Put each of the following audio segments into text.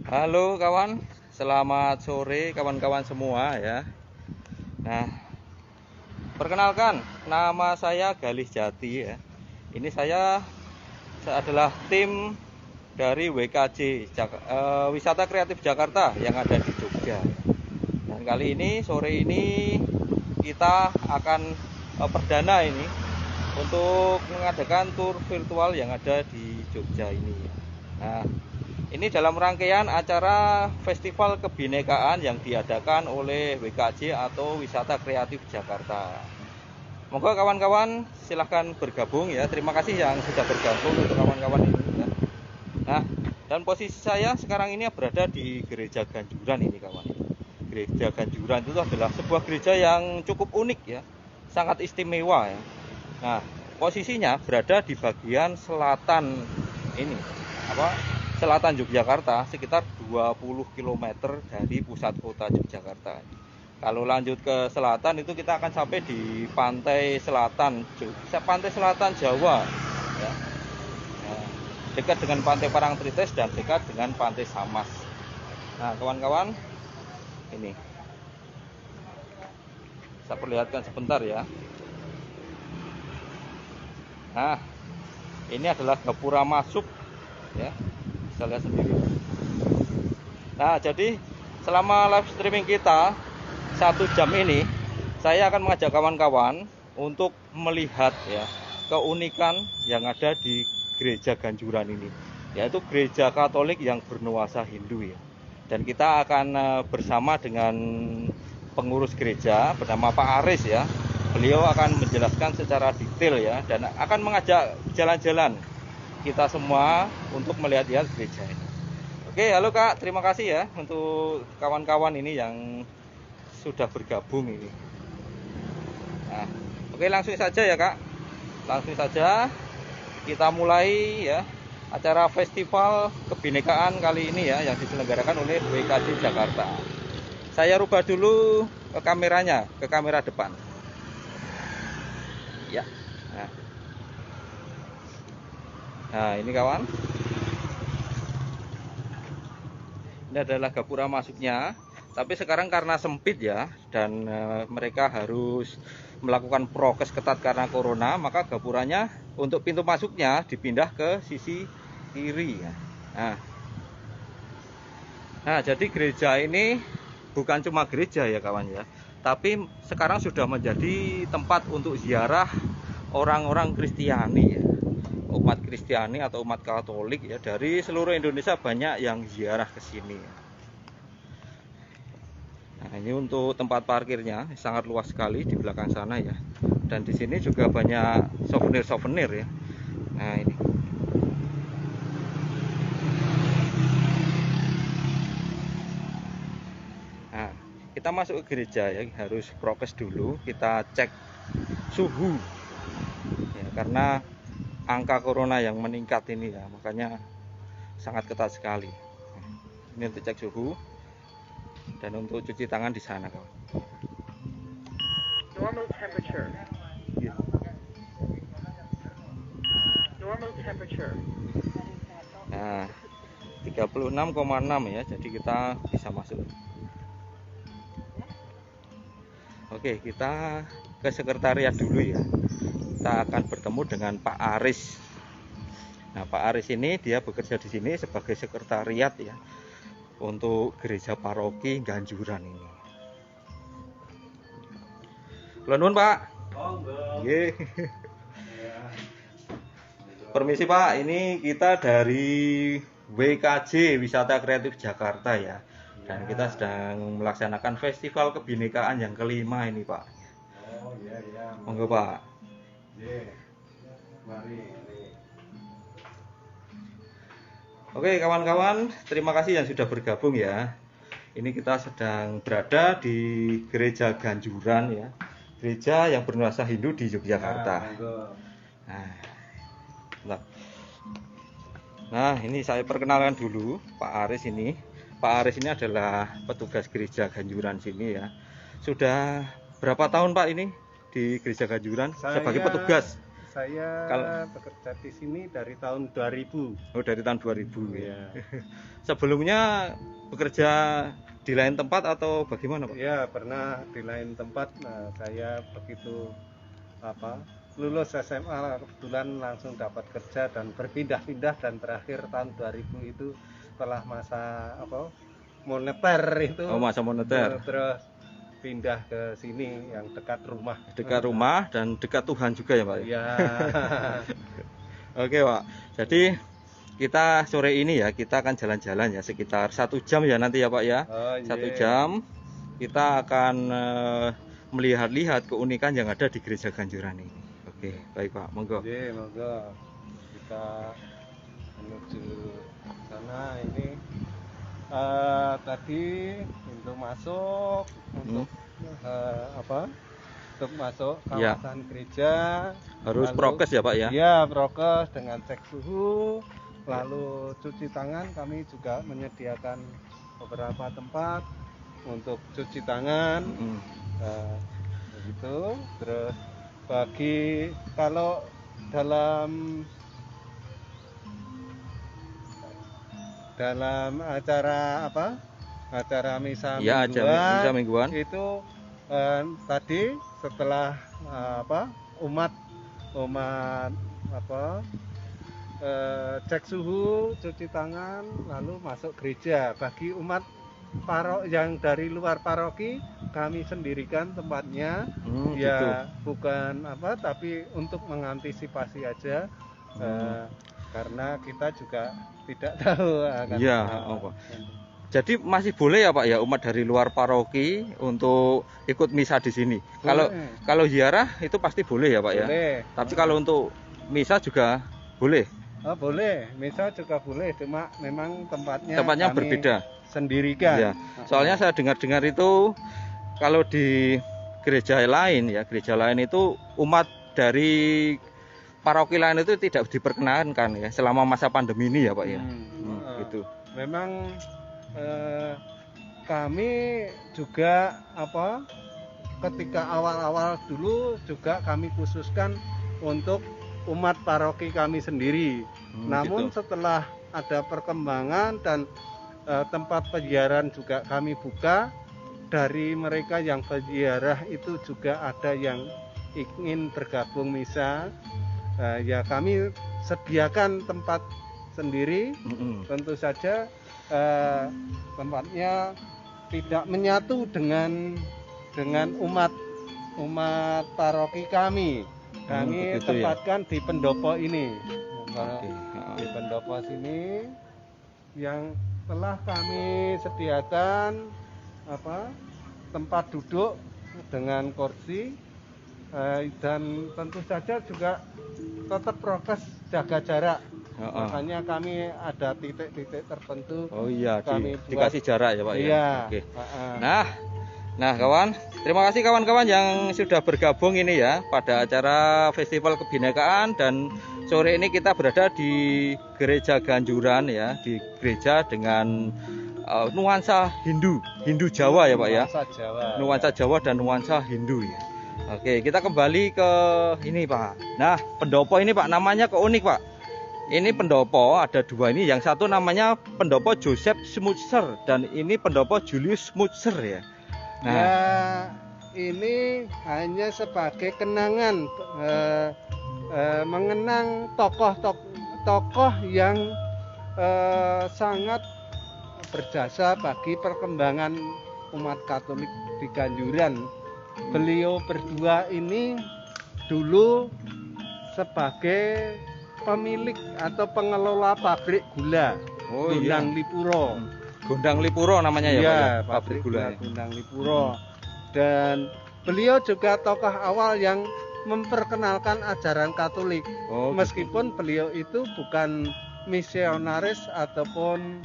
Halo kawan, selamat sore kawan-kawan semua ya. Nah, perkenalkan, nama saya Galih Jati ya. Ini saya adalah tim dari WKJ Wisata Kreatif Jakarta yang ada di Jogja. Dan kali ini sore ini kita akan perdana ini untuk mengadakan tur virtual yang ada di Jogja ini. Nah, ini dalam rangkaian acara Festival Kebinekaan yang diadakan oleh WKJ atau Wisata Kreatif Jakarta. Moga kawan-kawan silahkan bergabung ya. Terima kasih yang sudah bergabung untuk kawan-kawan ini ya. Nah, dan posisi saya sekarang ini berada di Gereja Ganjuran ini kawan. Gereja Ganjuran itu adalah sebuah gereja yang cukup unik ya, sangat istimewa ya. Nah, posisinya berada di bagian selatan ini, selatan Yogyakarta, sekitar 20 km dari pusat kota Yogyakarta. Kalau lanjut ke selatan itu kita akan sampai di pantai selatan Jawa ya. Nah, dekat dengan pantai Parangtritis dan dekat dengan pantai Samas. Nah kawan-kawan, ini saya perlihatkan sebentar ya. Nah, ini adalah gapura masuk ya, bisa lihat sendiri. Nah, jadi selama live streaming kita 1 jam ini, saya akan mengajak kawan-kawan untuk melihat ya keunikan yang ada di Gereja Ganjuran ini, yaitu gereja Katolik yang bernuansa Hindu ya. Dan kita akan bersama dengan pengurus gereja bernama Pak Aris ya. Beliau akan menjelaskan secara detail ya, dan akan mengajak jalan-jalan kita semua untuk melihat-lihat gereja ini. Oke, halo Kak, terima kasih ya untuk kawan-kawan ini yang sudah bergabung ini. Nah, oke, langsung saja ya Kak. Langsung saja kita mulai ya acara Festival Kebinekaan kali ini ya yang diselenggarakan oleh WKJ Jakarta. Saya rubah dulu ke kameranya, ke kamera depan. Ya. Nah, ini kawan. Ini adalah gapura masuknya. Tapi sekarang karena sempit ya, dan mereka harus melakukan prokes ketat karena corona, maka gapuranya untuk pintu masuknya dipindah ke sisi kiri ya. Nah, jadi gereja ini bukan cuma gereja ya kawan ya, tapi sekarang sudah menjadi tempat untuk ziarah orang-orang Kristiani ya. Umat Kristiani atau umat Katolik ya dari seluruh Indonesia banyak yang ziarah ke sini. Nah, ini untuk tempat parkirnya sangat luas sekali di belakang sana ya. Dan di sini juga banyak souvenir-souvenir ya. Nah, ini. Nah, kita masuk ke gereja ya, harus prokes dulu, kita cek suhu. Ya, karena angka corona yang meningkat ini ya, makanya sangat ketat sekali. Ini untuk cek suhu. Dan untuk cuci tangan di sana kawan. Normal temperature. Ya. Normal temperature. Nah, 36,6 ya, jadi kita bisa masuk. Oke, kita ke sekretariat dulu ya. Kita akan bertemu dengan Pak Aris. Nah, Pak Aris ini dia bekerja di sini sebagai sekretariat ya untuk gereja paroki Ganjuran ini. Nuwun Pak. Nggih. Permisi Pak, ini kita dari WKJ Wisata Kreatif Jakarta ya. Dan kita sedang melaksanakan Festival Kebinekaan yang kelima ini Pak. Oh iya. Monggo Pak. Mari. Oke kawan-kawan, terima kasih yang sudah bergabung ya. Ini kita sedang berada di Gereja Ganjuran ya, gereja yang bernuansa Hindu di Yogyakarta. Nah, ini saya perkenalkan dulu Pak Aris ini. Pak Aris ini adalah petugas Gereja Ganjuran sini ya. Sudah berapa tahun Pak ini di Gereja Ganjuran sebagai petugas? saya Kalau- bekerja di sini dari tahun 2000. Oh, dari tahun 2000 ya. Ya. Sebelumnya bekerja di lain tempat atau bagaimana, Pak? Ya, pernah di lain tempat. Nah, saya begitu lulus SMA kebetulan langsung dapat kerja dan berpindah-pindah, dan terakhir tahun 2000 itu setelah masa moneter itu. Oh, masa moneter. Terus pindah ke sini yang dekat rumah. Dekat rumah dan dekat Tuhan juga ya, Pak? Ya. Oke, Pak. Jadi kita sore ini ya kita akan jalan-jalan ya sekitar 1 jam ya nanti ya, Pak ya. Oh, 1 iya. jam kita akan melihat-lihat keunikan yang ada di Gereja Ganjuran ini. Oke, baik Pak, monggo. Oke, monggo kita menuju sana. Ini tadi pintu masuk untuk untuk masuk Ya. kawasan gereja. Harus Lalu- prokes ya, Pak ya. Iya, prokes dengan cek suhu, lalu cuci tangan. Kami juga menyediakan beberapa tempat untuk cuci tangan. Mm. Begitu. Terus kalau dalam acara acara misa Ya, misa mingguan. itu tadi setelah umat cek suhu, cuci tangan, lalu masuk gereja. Bagi umat yang dari luar paroki, kami sendirikan tempatnya. Gitu. Ya, bukan tapi untuk mengantisipasi aja. Karena kita juga tidak tahu akan Iya, apa. Jadi masih boleh ya Pak ya umat dari luar paroki untuk ikut misa di sini. Kalau ziarah itu pasti boleh ya Pak ya. Boleh. Tapi kalau untuk misa juga boleh. Oh, boleh, misa juga boleh, cuma memang tempatnya kami berbeda. sendirikan. Ya. Soalnya saya dengar-dengar itu kalau di gereja lain itu umat dari paroki lain itu tidak diperkenankan ya selama masa pandemi ini ya Pak ya. Gitu. Memang kami juga ketika awal-awal dulu juga kami khususkan untuk umat paroki kami sendiri. Namun gitu. setelah ada perkembangan dan tempat penziarahan juga kami buka, dari mereka yang berziarah itu juga ada yang ingin bergabung misa. Ya kami sediakan tempat sendiri. Tentu saja tempatnya tidak menyatu dengan umat paroki kami. Kami tempatkan di pendopo ini. Di pendopo sini yang telah kami sediakan tempat duduk dengan kursi, dan tentu saja juga tetap prokes jaga jarak. Makanya kami ada titik-titik tertentu. Oh iya, kami dikasih jarak ya Pak ya. Iya. Oke. Nah kawan, terima kasih kawan-kawan yang sudah bergabung ini ya pada acara Festival Kebinekaan, dan sore ini kita berada di Gereja Ganjuran ya, di gereja dengan nuansa Hindu Jawa ya Pak ya. Nuansa Jawa dan nuansa Hindu ya. Oke, kita kembali ke ini Pak. Nah, pendopo ini Pak namanya kok unik Pak. Ini pendopo ada 2 ini, yang satu namanya pendopo Joseph Schmuzer dan ini pendopo Julius Schmuzer ya. Nah, ya, ini hanya sebagai kenangan, mengenang tokoh yang sangat berjasa bagi perkembangan umat Katolik di Ganjuran. Beliau berdua ini dulu sebagai pemilik atau pengelola pabrik gula, Gondang Lipuro. Gondang Lipuro namanya ya Pak ya, pabrik gula Gondang Lipuro. Dan beliau juga tokoh awal yang memperkenalkan ajaran Katolik. Meskipun beliau itu bukan misionaris ataupun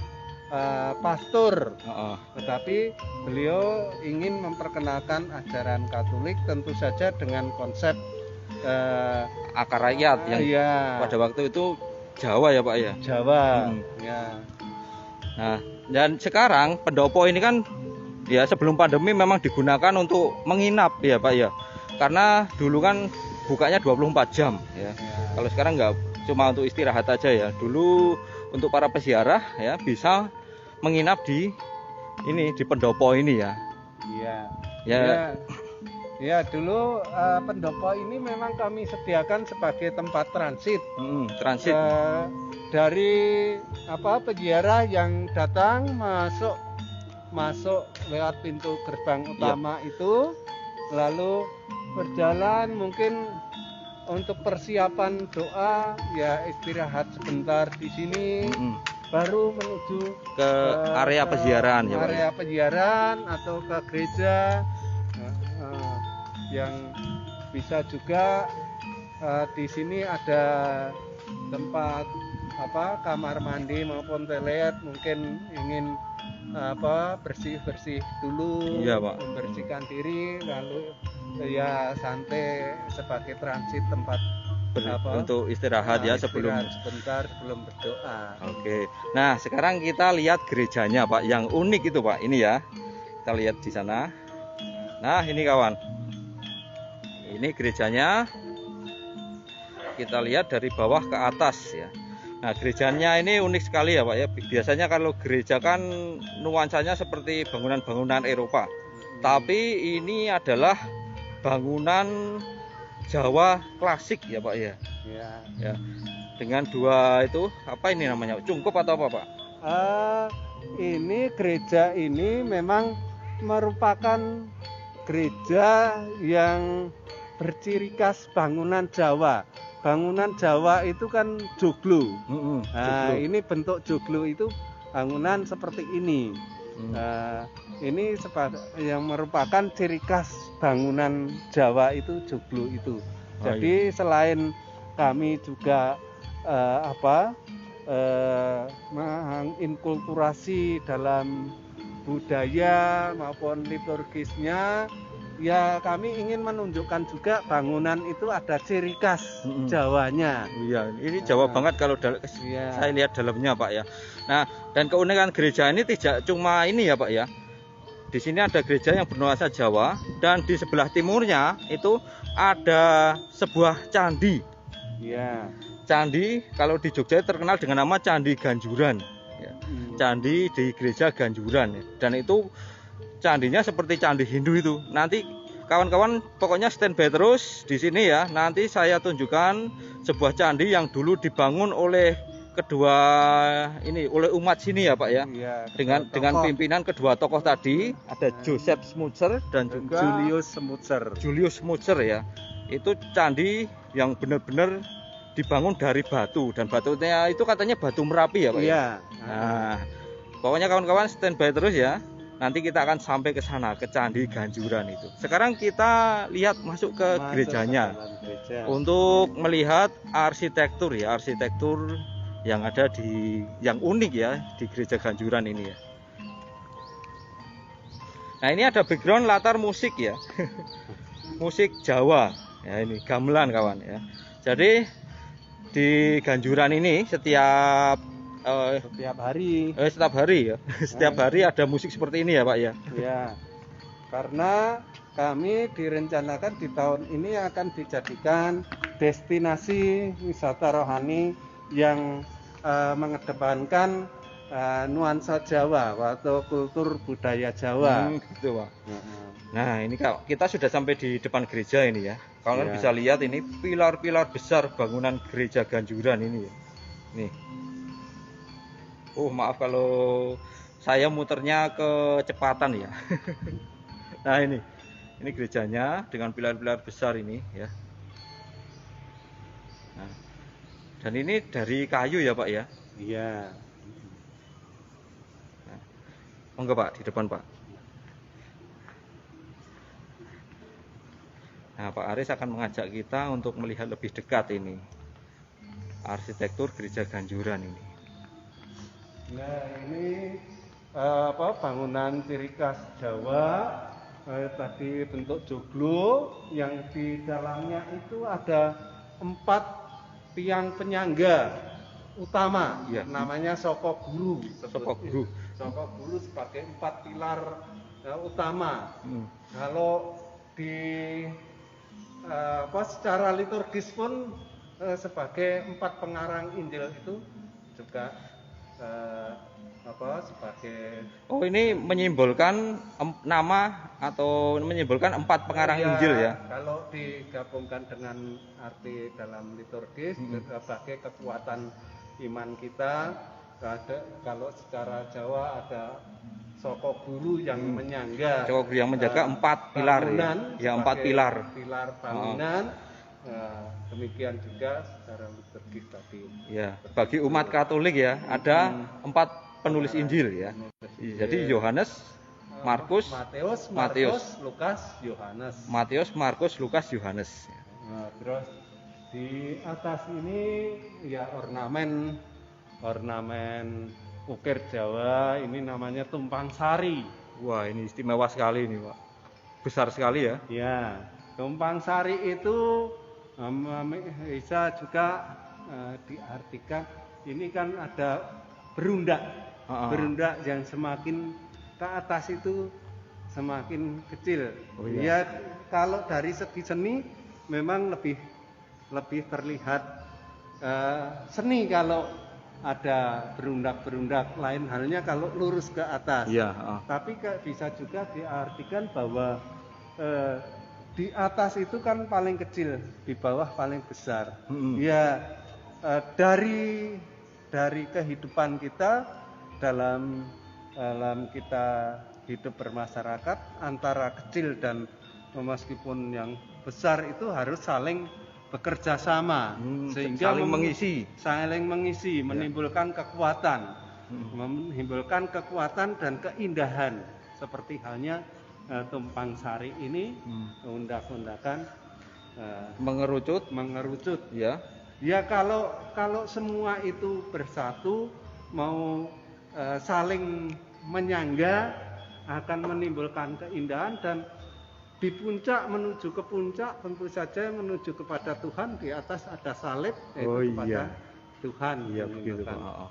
pastor, tetapi beliau ingin memperkenalkan ajaran Katolik, tentu saja dengan konsep akar rakyat yang pada waktu itu Jawa ya Pak ya. Jawa. Ya. Nah, dan sekarang pendopo ini kan ya sebelum pandemi memang digunakan untuk menginap ya Pak ya. Karena dulu kan bukanya 24 jam ya. Kalau sekarang nggak cuma untuk istirahat aja ya. Dulu untuk para peziarah ya bisa menginap di pendopo ini ya. Iya. Ya. Ya, dulu pendopo ini memang kami sediakan sebagai tempat transit. Transit. Dari peziarah yang datang masuk lewat pintu gerbang utama itu, lalu berjalan mungkin untuk persiapan doa ya istirahat sebentar di sini, baru menuju ke area peziarahan ya, Pak. Area peziarahan atau ke gereja yang bisa juga di sini ada tempat kamar mandi maupun toilet, mungkin ingin bersih-bersih dulu, iya, Pak. membersihkan diri, lalu ya santai sebagai transit tempat untuk istirahat ya istirahat sebentar sebelum berdoa. Oke. Nah, sekarang kita lihat gerejanya, Pak, yang unik itu, Pak. Ini ya. Kita lihat di sana. Nah, ini kawan. Ini gerejanya. Kita lihat dari bawah ke atas ya. Nah, gerejanya ini unik sekali ya, Pak ya. Biasanya kalau gereja kan nuansanya seperti bangunan-bangunan Eropa. Tapi ini adalah bangunan Jawa klasik ya, Pak ya. Ya. Dengan dua itu ini namanya? Cungkup atau apa, Pak? Ini gereja ini memang merupakan gereja yang berciri khas bangunan Jawa. Bangunan Jawa itu kan joglo. Nah, ini bentuk joglo itu bangunan seperti ini. Ini yang merupakan ciri khas bangunan Jawa itu joglo itu. Jadi selain kami juga menginkulturasi dalam budaya maupun liturgisnya, ya kami ingin menunjukkan juga bangunan itu ada ciri khas Jawanya. Iya, ini Jawa banget kalau saya lihat dalamnya, Pak ya. Nah, dan keunikan gereja ini tidak cuma ini ya, Pak ya. Di sini ada gereja yang bernuansa Jawa, dan di sebelah timurnya itu ada sebuah candi. Iya. Candi kalau di Jogja terkenal dengan nama Candi Ganjuran. Ya. Candi di gereja Ganjuran ya. Dan itu candinya seperti candi Hindu itu. Nanti kawan-kawan pokoknya standby terus di sini ya. Nanti saya tunjukkan sebuah candi yang dulu dibangun oleh oleh umat sini ya, Pak ya. Iya, dengan pimpinan kedua tokoh tadi, ada Joseph Smuts dan juga Julius Smuts ya. Itu candi yang benar-benar dibangun dari batu, dan batunya itu katanya batu Merapi ya, Pak. Iya. Nah, pokoknya kawan-kawan standby terus ya. Nanti kita akan sampai ke sana, ke Candi Ganjuran itu. Sekarang kita lihat masuk ke gerejanya untuk melihat arsitektur yang ada yang unik ya di gereja Ganjuran ini ya. Nah, ini ada background latar musik ya. Musik Jawa. Ya, ini gamelan kawan ya. Jadi di Ganjuran ini setiap hari ya. Setiap hari ada musik seperti ini ya, Pak ya. Ya. Karena kami direncanakan di tahun ini akan dijadikan destinasi wisata rohani yang mengedepankan nuansa Jawa atau kultur budaya Jawa. Gitu, Pak. Nah, ini kita sudah sampai di depan gereja ini ya. Kalian bisa lihat ini pilar-pilar besar bangunan gereja Ganjuran ini ya. Nih. Maaf kalau saya muternya kecepatan ya. Nah, ini gerejanya dengan pilar-pilar besar ini ya. Nah, dan ini dari kayu ya, Pak ya. Iya. Nah, monggo Pak, di depan Pak. Nah, Pak Aris akan mengajak kita untuk melihat lebih dekat ini arsitektur gereja Ganjuran ini. Nah, ini bangunan ciri khas Jawa, tadi bentuk joglo, yang di dalamnya itu ada 4 tiang penyangga utama, namanya Soko Guru. Soko Guru sebagai 4 pilar utama. Kalau di secara liturgis pun sebagai 4 pengarang Injil itu juga sebagai ini menyimbolkan nama atau menyimbolkan 4 pengarang Injil ya. Kalau digabungkan dengan arti dalam liturgis sebagai kekuatan iman kita. Kalau secara Jawa ada Soko Guru yang menyangga. Soko Guru yang menjaga 4 pilar ya. 4 pilar. Pilar bangunan. Demikian juga secara liturgis tadi. Ya, bagi umat Katolik ya ada 4 penulis Injil ya. Jadi Yohanes, Markus, Matius, Lukas, Yohanes. Matius, Markus, Lukas, Yohanes. Nah, terus di atas ini ya ornamen ukir Jawa, ini namanya tumpang sari. Wah, ini istimewa sekali ini, Pak. Besar sekali ya. Ya, tumpang sari itu bisa juga diartikan ini kan ada berundak. Berundak yang semakin ke atas itu semakin kecil. Oh, iya. Ya, kalau dari segi seni memang lebih terlihat seni kalau ada berundak-berundak, lain halnya kalau lurus ke atas. Iya. Tapi bisa juga diartikan bahwa di atas itu kan paling kecil, di bawah paling besar. Ya, dari kehidupan kita dalam kita hidup bermasyarakat, antara kecil dan meskipun yang besar itu harus saling bekerja sama, sehingga saling mengisi, menimbulkan kekuatan, menimbulkan kekuatan dan keindahan, seperti halnya tumpang sari ini, undak-undakan mengerucut. Ya, kalau semua itu bersatu mau saling menyangga akan menimbulkan keindahan, dan di puncak, menuju ke puncak tentu saja menuju kepada Tuhan. Di atas ada salib, kepada Tuhan. Iya begitu Pak.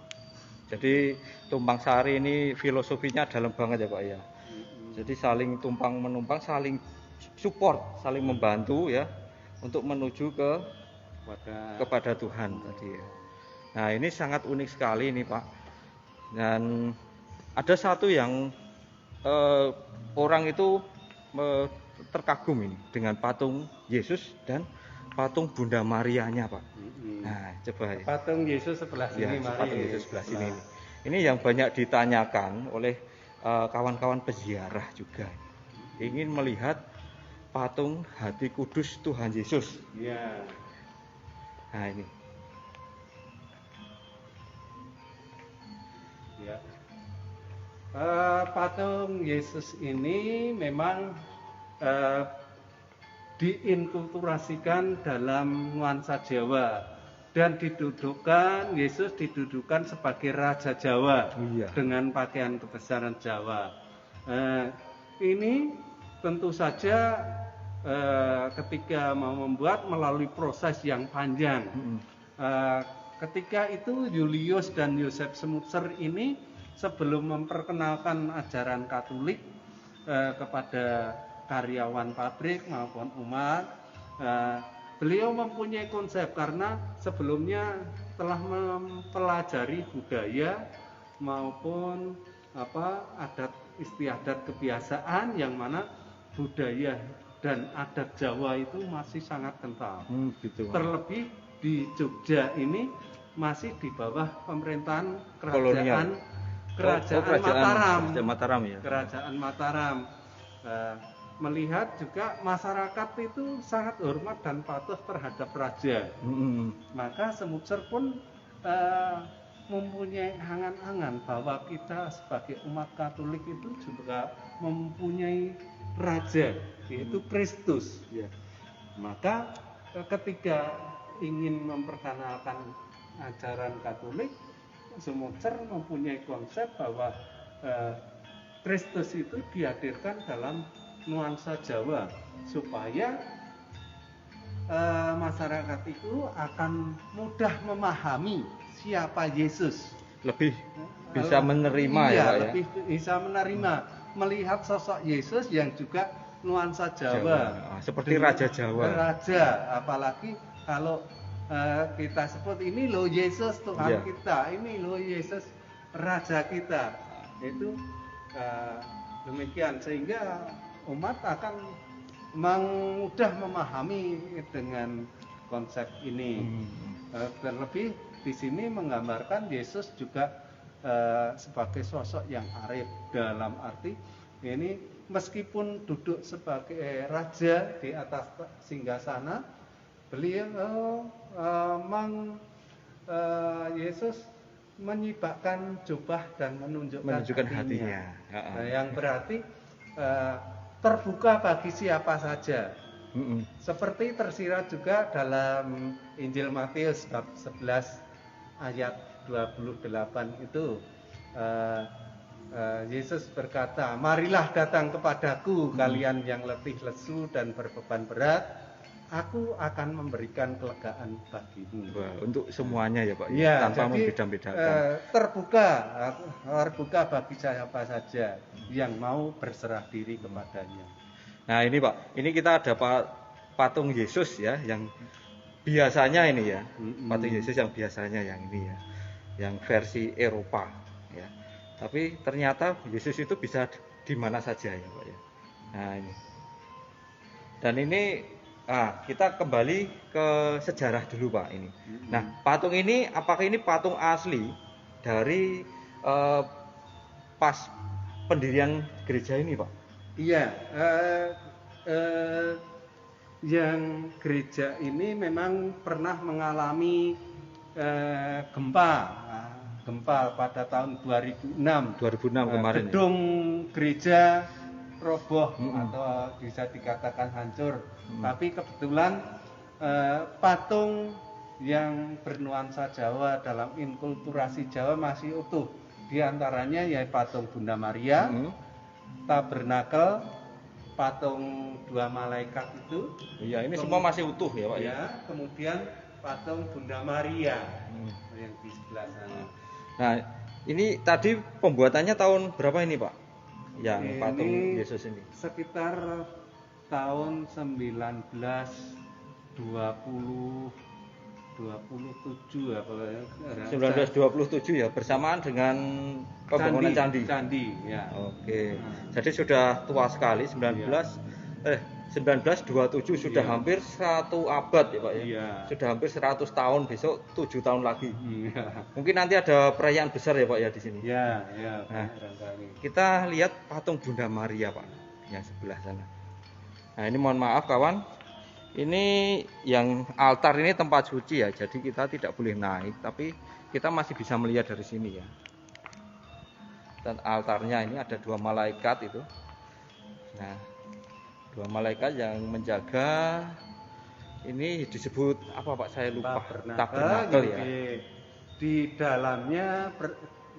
Jadi tumpang sari ini filosofinya dalam banget ya Pak ya. Jadi saling tumpang menumpang, saling support, saling membantu ya untuk menuju kepada Tuhan tadi ya. Nah, ini sangat unik sekali ini Pak. Dan ada satu yang orang itu terkagum ini dengan patung Yesus dan patung Bunda Marianya Pak. Nah, coba ya. Patung Yesus sebelah sini, patung Yesus sebelah sini. Ini yang banyak ditanyakan oleh kawan-kawan peziarah juga. Ingin melihat patung hati kudus Tuhan Yesus. Iya. Nah, ini. Ya. Patung Yesus ini memang diinkulturasikan dalam nuansa Jawa, dan Yesus didudukan sebagai Raja Jawa dengan pakaian kebesaran Jawa. Ini tentu saja ketika mau membuat melalui proses yang panjang. Ketika itu Julius dan Yosef Smutser ini sebelum memperkenalkan ajaran Katolik kepada karyawan pabrik maupun umat, beliau mempunyai konsep, karena sebelumnya telah mempelajari budaya maupun adat istiadat kebiasaan, yang mana budaya dan adat Jawa itu masih sangat kental. Terlebih di Jogja ini masih di bawah pemerintahan Kerajaan Mataram ya. Kerajaan Mataram. Melihat juga masyarakat itu sangat hormat dan patuh terhadap raja. Maka Smutser pun mempunyai angan-angan bahwa kita sebagai umat Katolik itu juga mempunyai raja, yaitu Kristus. Maka ketika ingin memperkenalkan ajaran Katolik, Smutser mempunyai konsep bahwa Kristus itu dihadirkan dalam nuansa Jawa, supaya masyarakat itu akan mudah memahami siapa Yesus, lebih bisa menerima lebih bisa menerima, melihat sosok Yesus yang juga nuansa Jawa. Seperti Raja Jawa. Raja, apalagi kalau kita sebut ini loh Yesus Tuhan Iya. kita, ini loh Yesus Raja kita. Itu demikian sehingga umat akan mudah memahami dengan konsep ini. Terlebih di sini menggambarkan Yesus juga sebagai sosok yang arif, dalam arti ini meskipun duduk sebagai raja di atas singgasana, beliau Yesus menyibakkan jubah dan menunjukkan hatinya. Nah, yang berarti terbuka bagi siapa saja. Seperti tersirat juga dalam Injil Matius bab 11 ayat 28 itu Yesus berkata, "Marilah datang kepadaku kalian yang letih lesu dan berbeban berat, aku akan memberikan kelegaan bagimu." Wah, untuk semuanya ya Pak, ya, tanpa jadi, membeda-bedakan. Terbuka bagi siapa saja yang mau berserah diri kepadanya. Nah ini Pak, ini kita ada patung Yesus ya, yang biasanya ini ya, patung Yesus yang biasanya yang ini ya, yang versi Eropa ya. Tapi ternyata Yesus itu bisa di mana saja ya Pak ya. Nah ini. Dan ini kita kembali ke sejarah dulu Pak ini. Nah patung ini apakah ini patung asli dari pas pendirian gereja ini Pak? Iya, yang gereja ini memang pernah mengalami gempa pada tahun 2006 kemarin. Gedung gereja roboh atau bisa dikatakan hancur. Tapi kebetulan patung yang bernuansa Jawa dalam inkulturasi Jawa masih utuh. Di antaranya ya patung Bunda Maria, tabernakel, patung dua malaikat itu. Iya, ini semua masih utuh ya Pak ya. Kemudian patung Bunda Maria yang di sebelah sana. Nah, ini tadi pembuatannya tahun berapa ini Pak? Yang ini patung Yesus ini? Sekitar tahun 1927 apa ya? 1927 ya, bersamaan dengan pembangunan candi. Candi ya. Oke. Jadi sudah tua sekali, 1927 sudah hampir 1 abad ya Pak ya. Iya. Sudah hampir 100 tahun, besok 7 tahun lagi. Mungkin nanti ada perayaan besar ya Pak ya di sini. Iya. Nah, kita lihat patung Bunda Maria Pak yang sebelah sana. Nah, ini mohon maaf kawan. Ini yang altar ini tempat suci ya. Jadi kita tidak boleh naik, tapi kita masih bisa melihat dari sini ya. Dan altarnya ini ada 2 malaikat itu. Nah, 2 malaikat yang menjaga, ini disebut apa Pak, saya lupa. Tabernakel ya. Di dalamnya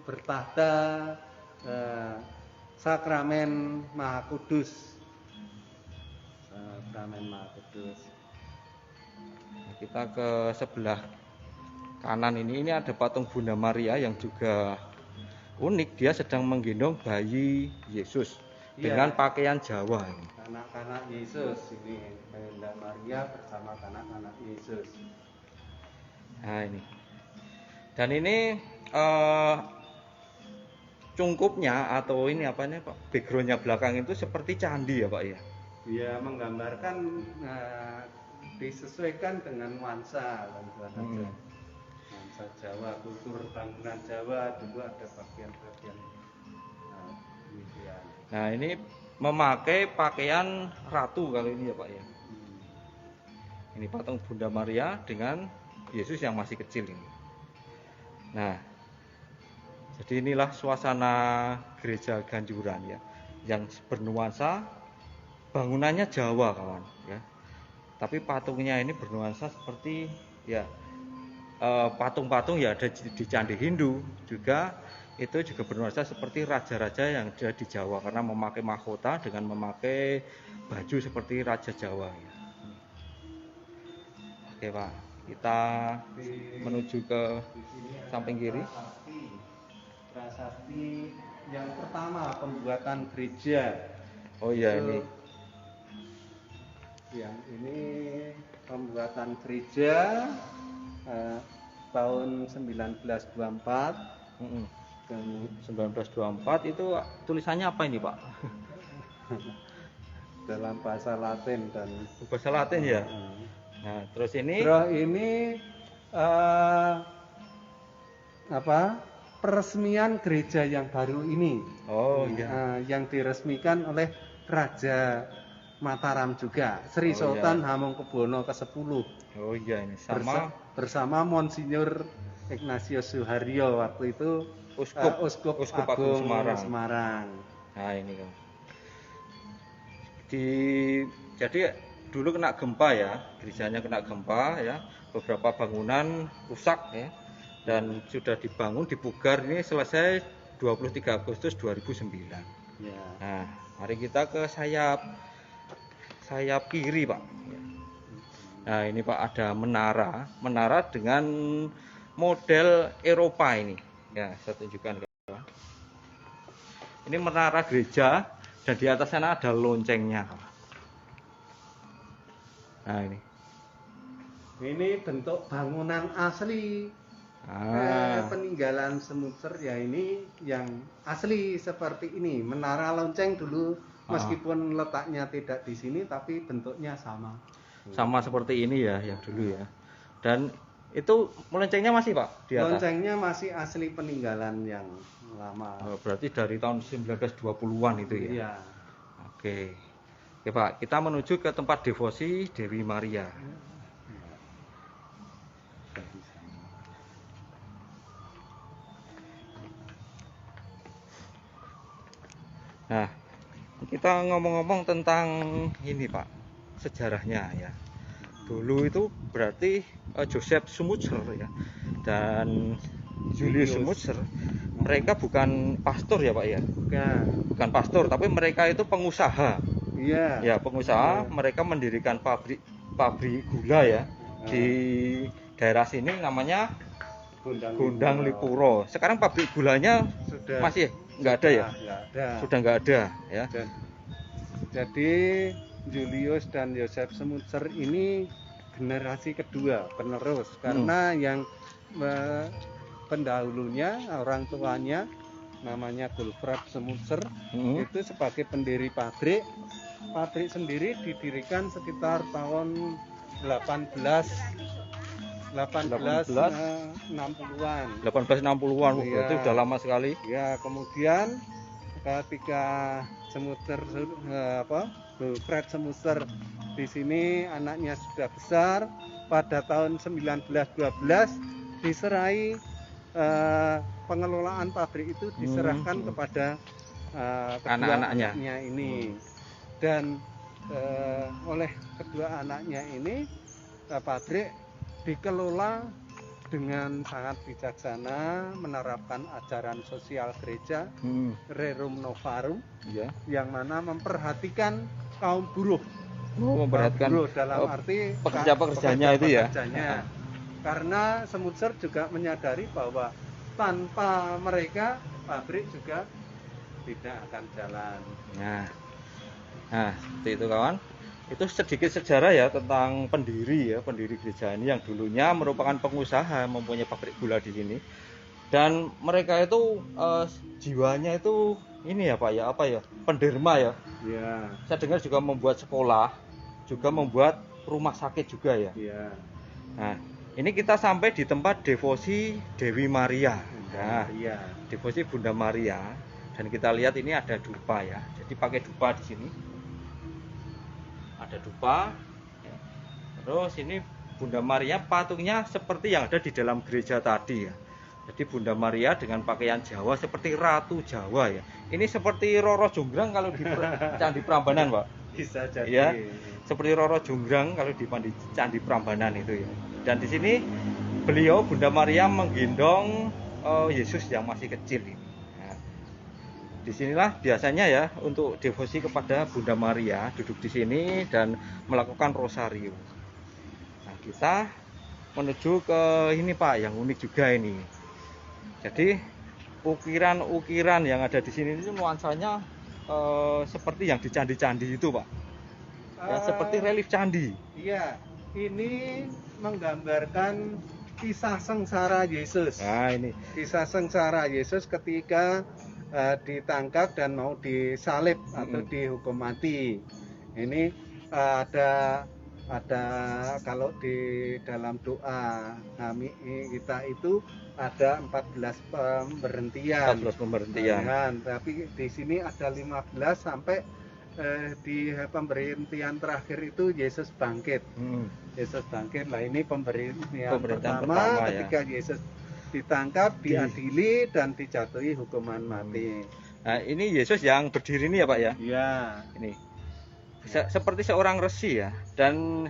bertahta sakramen Maha Kudus. Sakramen Maha Kudus. Nah, kita ke sebelah kanan ini ada patung Bunda Maria yang juga unik. Dia sedang menggendong bayi Yesus dengan pakaian Jawa ini. Anak-anak Yesus ini, Bunda Maria bersama anak-anak Yesus. Nah ini. Dan ini cungkupnya atau ini apanya Pak? Backgroundnya belakang itu seperti candi ya Pak ya? Ya, menggambarkan disesuaikan dengan nuansa nuansa Jawa, kultur bangunan Jawa dulu ada bagian-bagian demikian. Nah ini memakai pakaian ratu kali ini ya Pak ya. Ini patung Bunda Maria dengan Yesus yang masih kecil ini. Nah, jadi inilah suasana gereja Ganjuran ya, yang bernuansa bangunannya Jawa kawan ya. Tapi patungnya ini bernuansa seperti ya patung-patung ya ada di candi Hindu juga. Itu juga bernuansa seperti raja-raja yang ada di Jawa karena memakai mahkota dengan memakai baju seperti raja Jawa ya. Oke Pak, kita menuju ke samping kiri. Prasasti yang pertama pembuatan gereja. Oh iya ini Yang ini pembuatan gereja tahun 1924. Mm-mm. 1924 itu tulisannya apa ini Pak? Dalam bahasa Latin dan Bahasa Latin ya. Nah, terus ini peresmian gereja yang baru ini. Oh iya. Yang diresmikan oleh Raja Mataram juga, Sri Oh, Sultan iya. Hamengkubuwono ke-10. Oh iya, ini sama bersama Monsinyur Ignatius Suharyo waktu itu Uskup Agung Semarang. Semarang. Nah, ini kan. Jadi dulu kena gempa ya, gerejanya kena gempa ya, beberapa bangunan rusak ya, dan sudah dibangun, dipugar, ini selesai 23 Agustus 2009. Ya. Nah, mari kita ke sayap kiri Pak. Nah ini Pak ada menara dengan model Eropa ini. Ya saya tunjukkan ke Pak. Ini menara gereja dan di atas sana ada loncengnya. Nah Ini bentuk bangunan asli peninggalan Semutser ya, ini yang asli seperti ini. Menara lonceng dulu meskipun letaknya tidak di sini tapi bentuknya sama. Sama seperti ini ya yang dulu ya. Dan itu loncengnya masih Pak di atas. Loncengnya masih asli peninggalan yang lama. Oh, berarti dari tahun 1920-an itu ya. Iya. Oke. Oke Pak, kita menuju ke tempat devosi Dewi Maria. Nah, kita ngomong-ngomong tentang ini Pak, sejarahnya ya. Dulu itu berarti Joseph Schmuzer ya dan Julius Schmuzer, mereka bukan pastor ya Pak ya? Bukan pastor, tapi mereka itu pengusaha. Iya. Ya, pengusaha. Mereka mendirikan pabrik gula ya di daerah sini namanya Gondang Lipuro. Sekarang pabrik gulanya masih nggak ada ya? Sudah nggak ada ya. Jadi Julius dan Joseph Schmuzer ini generasi kedua penerus, karena yang pendahulunya, orang tuanya namanya Gottfried Schmuzer itu sebagai pendiri pabrik sendiri didirikan sekitar tahun 1860-an. 1860-an, berarti Ya. udah lama sekali. Ya, kemudian ketika Gottfried Schmuzer di sini anaknya sudah besar, pada tahun 1912 diserai pengelolaan pabrik itu diserahkan kepada kedua anaknya ini, dan oleh kedua anaknya ini pabrik dikelola dengan sangat bijaksana, menerapkan ajaran sosial gereja Rerum Novarum, yang mana memperhatikan kaum buruh. Memperhatikan buruh dalam arti pekerja-pekerjanya itu ya. Karena Schmuzer juga menyadari bahwa tanpa mereka pabrik juga tidak akan jalan. Nah, seperti itu kawan. Itu sedikit sejarah ya tentang pendiri gereja ini yang dulunya merupakan pengusaha, mempunyai pabrik gula di sini. Dan mereka itu jiwanya itu ini ya Pak ya, penderma ya. Iya. Saya dengar juga membuat sekolah, juga membuat rumah sakit juga ya. Iya. Nah, ini kita sampai di tempat devosi Dewi Maria. Nah, devosi Bunda Maria, dan kita lihat ini ada dupa ya. Jadi pakai dupa di sini. Ada dupa. Ya. Terus ini Bunda Maria patungnya seperti yang ada di dalam gereja tadi ya. Jadi Bunda Maria dengan pakaian Jawa seperti Ratu Jawa ya. Ini seperti Roro Jonggrang kalau di Candi Prambanan, Pak. Bisa jadi. Ya, seperti Roro Jonggrang kalau di Candi Prambanan itu ya. Dan di sini beliau Bunda Maria menggendong Yesus yang masih kecil ini. Nah, disinilah biasanya ya untuk devosi kepada Bunda Maria, duduk di sini dan melakukan rosario. Nah, kita menuju ke ini Pak, yang unik juga ini. Jadi ukiran-ukiran yang ada di sini itu nuansanya seperti yang di candi-candi itu Pak. ya, seperti relief candi. Iya, ini menggambarkan kisah sengsara Yesus. Nah, ini. Kisah sengsara Yesus ketika ditangkap dan mau disalib atau dihukum mati. Ini ada kalau di dalam doa kami kita itu ada 14 pemberhentian. 14 pemberhentian. Tapi di sini ada 15 sampai di pemberhentian terakhir itu Yesus bangkit. Yesus bangkit. Nah, ini pemberhentian pertama ketika ya. Yesus ditangkap, diadili dan dijatuhi hukuman mati. Nah, ini Yesus yang berdiri ini ya, Pak ya? Iya. Ini. Seperti seorang resi ya. Dan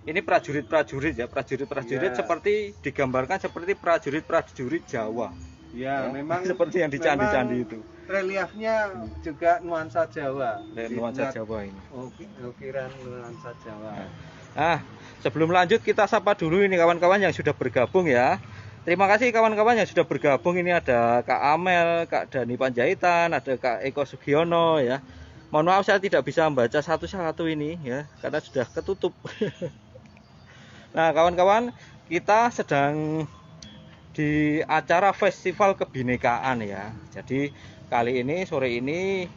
ini prajurit-prajurit ya, prajurit-prajurit seperti digambarkan seperti prajurit-prajurit Jawa. Ya, memang seperti yang di candi-candi itu. Reliefnya juga nuansa Jawa. Nuansa Jawa ini. Ukiran nuansa Jawa. Nah, sebelum lanjut kita sapa dulu ini kawan-kawan yang sudah bergabung ya. Terima kasih kawan-kawan yang sudah bergabung. Ini ada Kak Amel, Kak Dani Panjaitan, ada Kak Eko Sugiono ya. Mohon maaf saya tidak bisa membaca satu-satu ini ya, karena sudah ketutup. Nah, kawan-kawan, kita sedang di acara Festival Kebinekaan ya. Jadi kali ini sore ini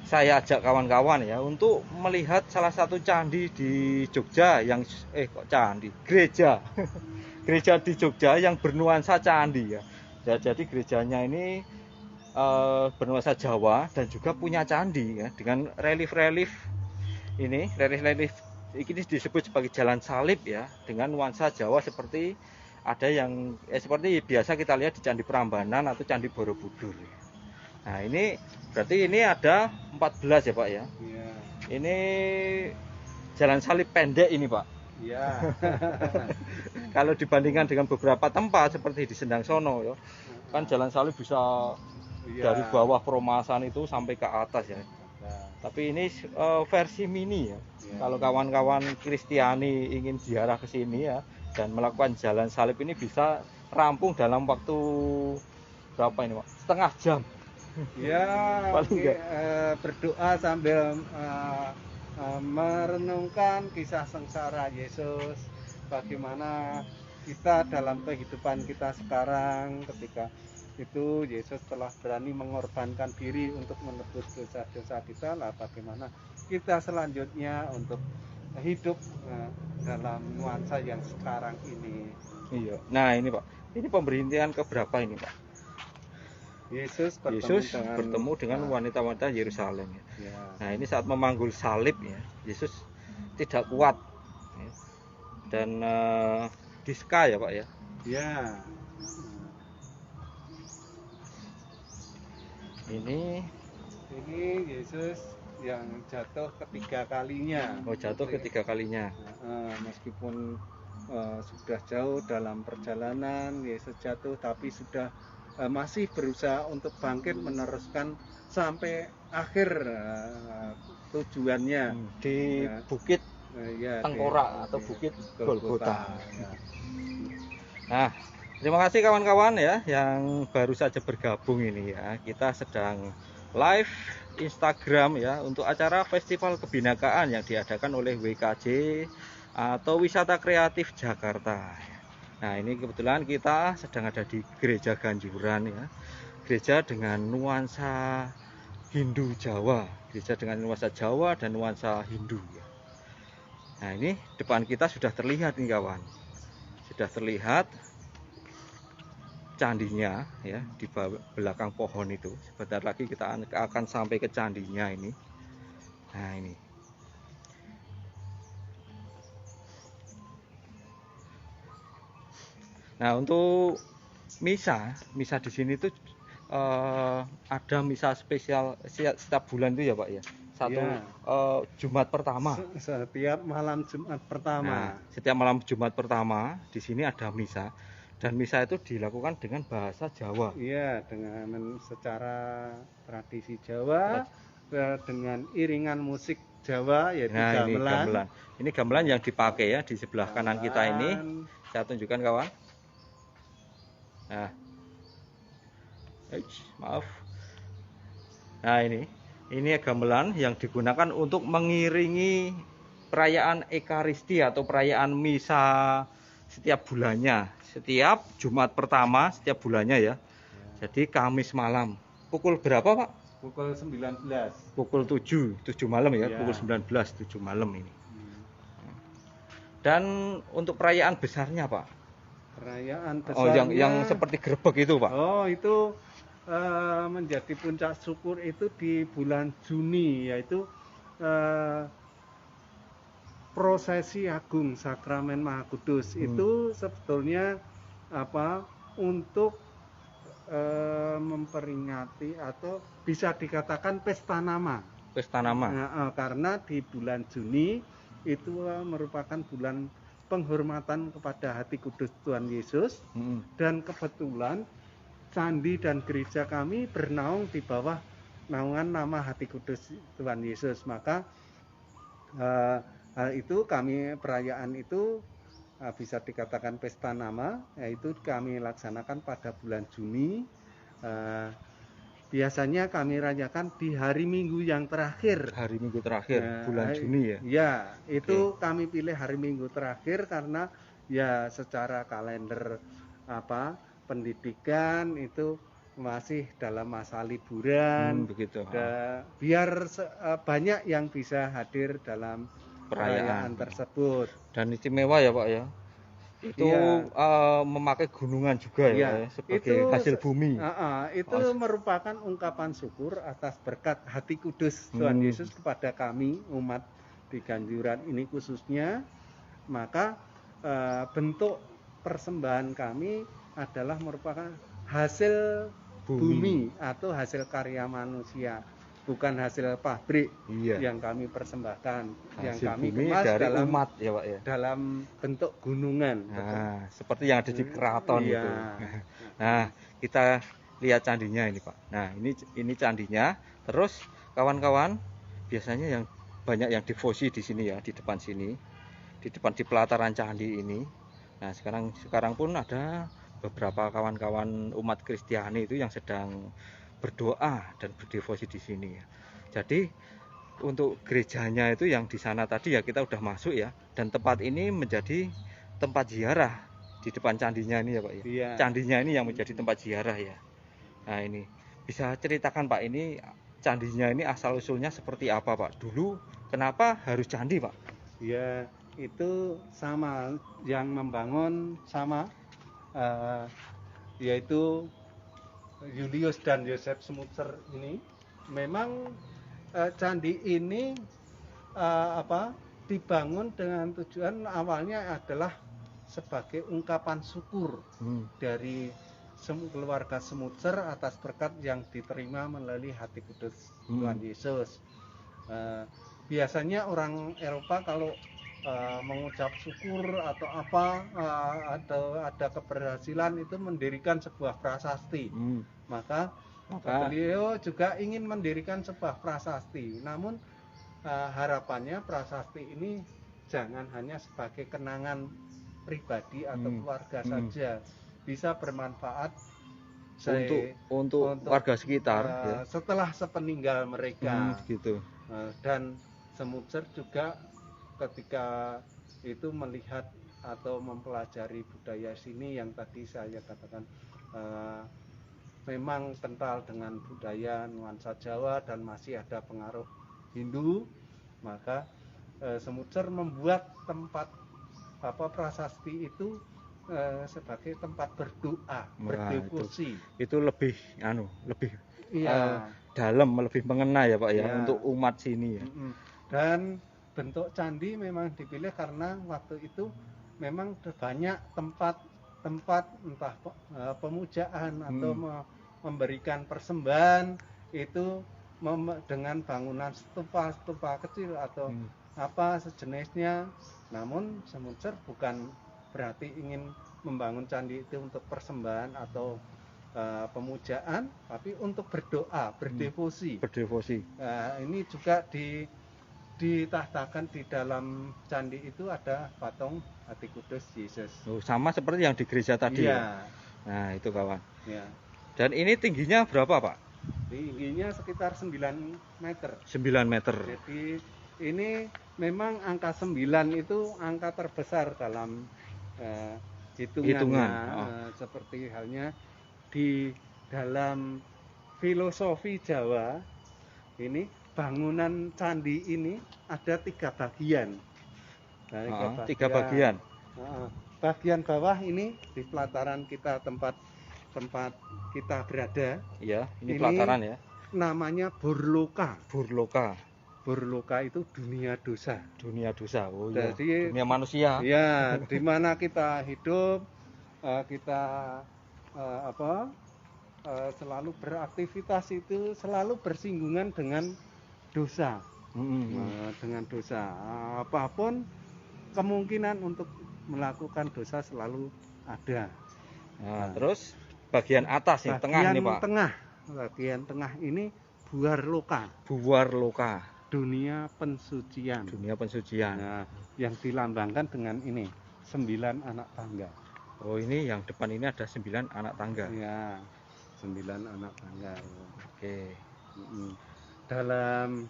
saya ajak kawan-kawan ya untuk melihat salah satu candi di Jogja yang gereja. Gereja di Jogja yang bernuansa candi ya. Jadi gerejanya ini bernuansa Jawa dan juga punya candi ya, dengan relief-relief ini, relief-relief ini disebut sebagai jalan salib ya, dengan nuansa Jawa seperti ada yang seperti biasa kita lihat di Candi Prambanan atau Candi Borobudur. Nah, ini berarti ini ada 14 ya, Pak ya? Iya. Ini jalan salib pendek ini, Pak. Iya. Kalau dibandingkan dengan beberapa tempat seperti di Sendang Sono ya, kan jalan salib bisa dari bawah Perumasan itu sampai ke atas ya. Tapi ini versi mini ya. Kalau kawan-kawan Kristiani ingin ziarah ke sini ya dan melakukan jalan salib ini bisa rampung dalam waktu berapa ini, Pak? Setengah jam. Ya, paling enggak. Berdoa sambil merenungkan kisah sengsara Yesus, bagaimana kita dalam kehidupan kita sekarang ketika itu Yesus telah berani mengorbankan diri untuk menebus dosa-dosa kita, lah bagaimana kita selanjutnya untuk hidup dalam nuansa yang sekarang ini. Iya. Nah, ini Pak, ini pemberhentian keberapa ini Pak? Yesus bertemu dengan wanita-wanita Yerusalem ya. Ya. Nah, ini saat memanggul salib ya, Yesus tidak kuat ya. Dan diska ya Pak ya. Ya. Ini Yesus yang jatuh ketiga kalinya. Oh, jatuh ketiga kalinya. Meskipun sudah jauh dalam perjalanan, Yesus jatuh, tapi sudah masih berusaha untuk bangkit meneruskan sampai akhir tujuannya di bukit Tengkorak atau bukit Golgota. Nah, terima kasih kawan-kawan ya yang baru saja bergabung ini ya. Kita sedang live Instagram ya untuk acara Festival Kebinekaan yang diadakan oleh WKJ atau Wisata Kreatif Jakarta. Nah, ini kebetulan kita sedang ada di Gereja Ganjuran ya. Gereja dengan nuansa Hindu Jawa, gereja dengan nuansa Jawa dan nuansa Hindu ya. Nah, ini depan kita sudah terlihat nih kawan. Sudah terlihat candinya ya di belakang pohon itu. Sebentar lagi kita akan sampai ke candinya ini. Nah, ini. Nah, untuk misa di sini tuh ada misa spesial setiap bulan itu ya Pak ya. Satu ya. Jumat pertama. Setiap malam Jumat pertama. Nah, setiap malam Jumat pertama di sini ada misa. Dan misa itu dilakukan dengan bahasa Jawa. Iya, dengan secara tradisi Jawa, dengan iringan musik Jawa yaitu gamelan. Ini gamelan. Ini gamelan yang dipakai ya di sebelah kanan kita ini. Saya tunjukkan kawan. Nah, maaf. Nah, ini gamelan yang digunakan untuk mengiringi perayaan Ekaristi atau perayaan misa setiap bulannya, setiap Jumat pertama setiap bulannya ya. Jadi Kamis malam. Pukul berapa, Pak? Pukul 19. Pukul 7 malam ya, Ya. pukul 19 7 malam ini. Dan untuk perayaan besarnya, Pak? Perayaan Oh, besarnya. yang seperti grebek itu, Pak. Oh, itu menjadi puncak syukur itu di bulan Juni, yaitu prosesi agung Sakramen Maha Kudus. Itu sebetulnya untuk memperingati atau bisa dikatakan pesta nama. Pesta nama. Nah, karena di bulan Juni itu merupakan bulan penghormatan kepada hati kudus Tuhan Yesus. Dan kebetulan candi dan gereja kami bernaung di bawah naungan nama hati kudus Tuhan Yesus. Maka hal itu perayaan itu bisa dikatakan pesta nama, yaitu kami laksanakan pada bulan Juni. Biasanya kami rayakan di hari Minggu yang terakhir. Hari Minggu terakhir bulan Juni ya. Ya, itu kami pilih hari Minggu terakhir karena ya secara kalender pendidikan itu masih dalam masa liburan. Begitu. Biar banyak yang bisa hadir dalam perayaan tersebut. Dan istimewa ya, Pak ya. Itu memakai gunungan juga ya, sebagai itu, hasil bumi. Itu merupakan ungkapan syukur atas berkat hati kudus Tuhan Yesus kepada kami umat di Ganjuran ini khususnya. Maka bentuk persembahan kami adalah merupakan hasil bumi atau hasil karya manusia, bukan hasil pabrik yang kami persembahkan, hasil yang kami kemas dari dalam umat ya, Pak ya, dalam bentuk gunungan. Nah, seperti yang ada di keraton itu. Nah, kita lihat candinya ini, Pak. Nah, ini candinya. Terus kawan-kawan, biasanya yang banyak yang devosi di sini ya, di depan sini, di pelataran candi ini. Nah, sekarang pun ada beberapa kawan-kawan umat Kristiani itu yang sedang berdoa dan berdevosi di sini ya. Jadi untuk gerejanya itu yang di sana tadi ya kita udah masuk ya, dan tempat ini menjadi tempat ziarah di depan candinya ini ya, Pak ya. Iya. Candinya ini yang menjadi tempat ziarah ya. Nah, ini bisa ceritakan, Pak, ini candinya ini asal usulnya seperti apa, Pak? Dulu kenapa harus candi, Pak? Ya, itu sama yang membangun sama yaitu Julius dan Yosef Smutser ini. Memang candi ini dibangun dengan tujuan awalnya adalah sebagai ungkapan syukur dari keluarga Smutser atas berkat yang diterima melalui hati kudus Tuhan Yesus. Biasanya orang Eropa kalau mengucap syukur atau atau ada keberhasilan itu mendirikan sebuah prasasti. Maka beliau juga ingin mendirikan sebuah prasasti. Namun harapannya prasasti ini jangan hanya sebagai kenangan pribadi atau keluarga saja, bisa bermanfaat untuk warga sekitar ya. Setelah sepeninggal mereka. Gitu. Dan Smutser juga ketika itu melihat atau mempelajari budaya sini yang tadi saya katakan memang kental dengan budaya nuansa Jawa dan masih ada pengaruh Hindu, maka Smutser membuat tempat prasasti itu sebagai tempat berdoa, berdevosi. Itu lebih dalam, lebih mengena ya, Pak ya, untuk umat sini ya. Dan bentuk candi memang dipilih karena waktu itu memang banyak tempat entah pemujaan atau memberikan persembahan itu dengan bangunan stupa kecil atau sejenisnya. Namun Smutser bukan berarti ingin membangun candi itu untuk persembahan atau pemujaan, tapi untuk berdoa, berdevosi. Ini juga ditahtakan di dalam candi itu ada patung hati kudus Yesus. Sama seperti yang di gereja tadi ya. Nah, itu kawan. Ya. Dan ini tingginya berapa, Pak? Tingginya sekitar 9 meter. 9 meter. Jadi ini memang angka 9 itu angka terbesar dalam hitungannya. Hitungan, Seperti halnya di dalam filosofi Jawa, ini bangunan candi ini ada 3 bagian. Nah, 3 bagian. Bagian bawah ini di pelataran kita tempat kita berada. Ya, ini Ini pelataran ya. Namanya Burloka. Burloka. Burloka itu dunia dosa. Dunia dosa. Oh iya. Jadi, dunia manusia. Ya, di mana kita hidup, kita selalu beraktivitas itu selalu bersinggungan dengan dosa. Dengan dosa. Apapun kemungkinan untuk melakukan dosa selalu ada. Nah, terus bagian atas nih, tengah nih Pak. Bagian tengah ini Buarloka. Buarloka. Dunia pensucian. Dunia pensucian. Nah, yang dilambangkan dengan ini 9 anak tangga. Oh, ini yang depan ini ada 9 anak tangga. Ya, 9 anak tangga. Oke. Dalam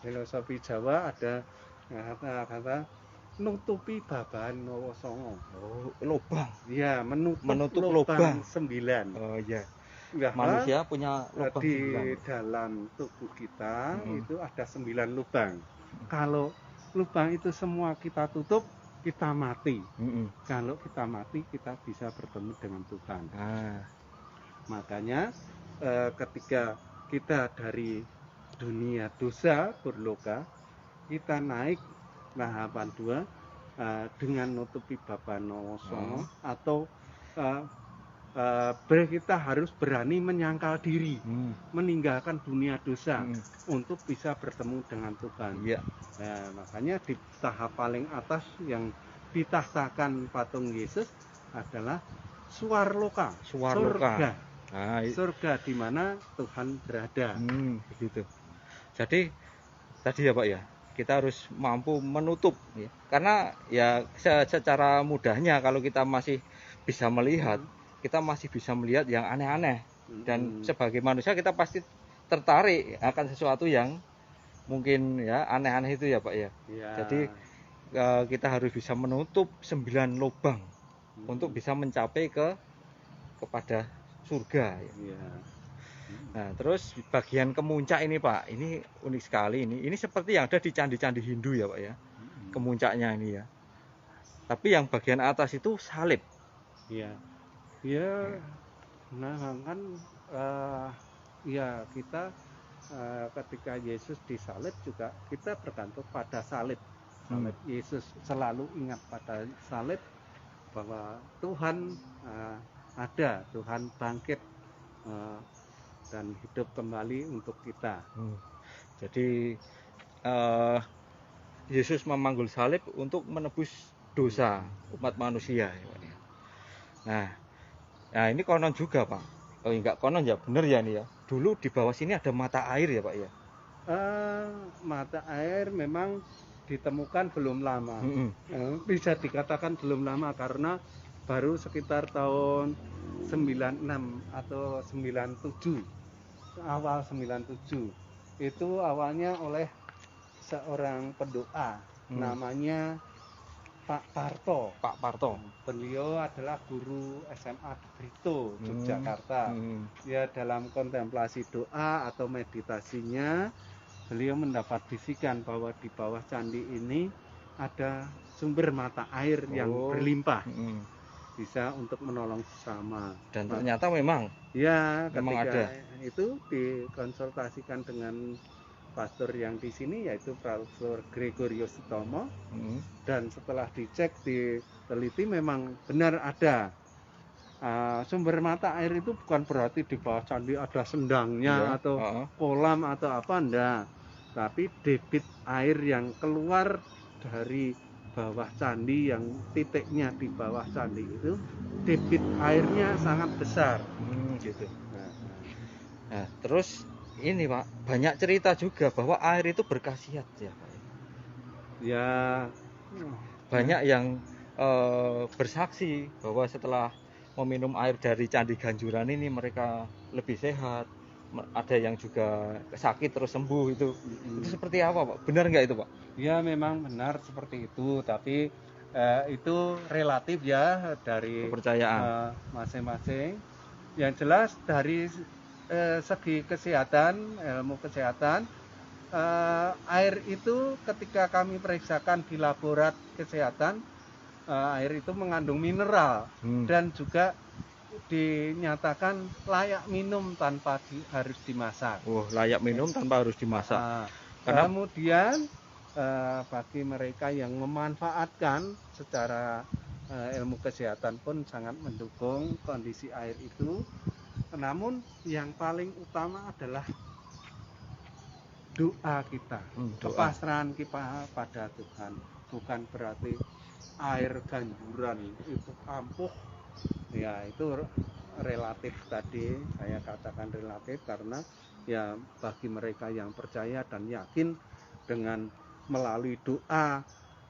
filosofi Jawa ada kata nutupi babahan Nowo Songo. Oh, lubang. Ya, menutup lubang 9. Oh iya. Bahwa Manusia punya lubang di 9. dalam tubuh kita itu ada 9 lubang. Kalau lubang itu semua kita tutup, kita mati. Kalau kita mati, kita bisa bertemu dengan Tuhan. Makanya ketika kita dari dunia dosa Burloka, kita naik tahapan 2 dengan nutupi Bapa Nowo Songo atau kita harus berani menyangkal diri, meninggalkan dunia dosa untuk bisa bertemu dengan Tuhan. Iya. Nah, makanya di tahap paling atas yang ditahtakan patung Yesus adalah Swarloka, surga. Surga di mana Tuhan berada. Begitu. Jadi tadi ya Pak ya, kita harus mampu menutup ya. Karena ya secara mudahnya kalau kita masih bisa melihat, kita masih bisa melihat yang aneh-aneh, dan sebagai manusia kita pasti tertarik akan sesuatu yang mungkin ya aneh-aneh itu ya Pak ya. Jadi kita harus bisa menutup 9 lubang untuk bisa mencapai kepada surga ya. Nah, terus bagian kemuncak ini Pak, ini unik sekali ini seperti yang ada di candi-candi Hindu ya Pak ya. Kemuncaknya ini ya. Tapi yang bagian atas itu salib. Nah kan kita ketika Yesus disalib juga kita bergantung pada salib. Yesus selalu ingat pada salib bahwa Tuhan ada, Tuhan bangkit dan hidup kembali untuk kita. Jadi Yesus memanggul salib untuk menebus dosa umat manusia ya Pak ya. Nah ini konon juga Pak. Oh enggak konon ya, bener ya ini ya. Dulu di bawah sini ada mata air ya Pak ya. Mata air memang ditemukan belum lama. Bisa dikatakan belum lama karena baru sekitar tahun 96 atau 97, awal 97. Itu awalnya oleh seorang pendoa namanya Pak Parto. Beliau adalah guru SMA di Brito, Yogyakarta. Ya, dalam kontemplasi doa atau meditasinya, beliau mendapat bisikan bahwa di bawah candi ini ada sumber mata air yang berlimpah, bisa untuk menolong sesama. Dan ternyata memang ketika ada. Itu dikonsultasikan dengan pastor yang di sini yaitu Pastor Gregorius Sutomo, dan setelah dicek diteliti memang benar ada sumber mata air. Itu bukan berarti di bawah candi ada sendangnya atau kolam atau apa, enggak, tapi debit air yang keluar dari bawah candi, yang titiknya di bawah candi itu debit airnya sangat besar gitu. Nah, terus ini Pak, banyak cerita juga bahwa air itu berkhasiat ya Pak. Banyak yang bersaksi bahwa setelah meminum air dari Candi Ganjuran ini mereka lebih sehat, ada yang juga sakit terus sembuh itu. Itu seperti apa, Pak? Benar nggak itu, Pak? Ya memang benar seperti itu, tapi itu relatif ya dari Kepercayaan. masing-masing. Yang jelas dari segi kesehatan, ilmu kesehatan, air itu ketika kami periksakan di laborat kesehatan, air itu mengandung mineral dan juga dinyatakan layak minum tanpa harus dimasak. Layak minum tanpa harus dimasak. Karena Kemudian bagi mereka yang memanfaatkan secara ilmu kesehatan pun sangat mendukung kondisi air itu. Namun yang paling utama adalah doa kita, kepasrahan kita pada Tuhan. Bukan berarti air ganjuran itu ampuh. Ya itu relatif tadi saya katakan relatif karena ya bagi mereka yang percaya dan yakin dengan melalui doa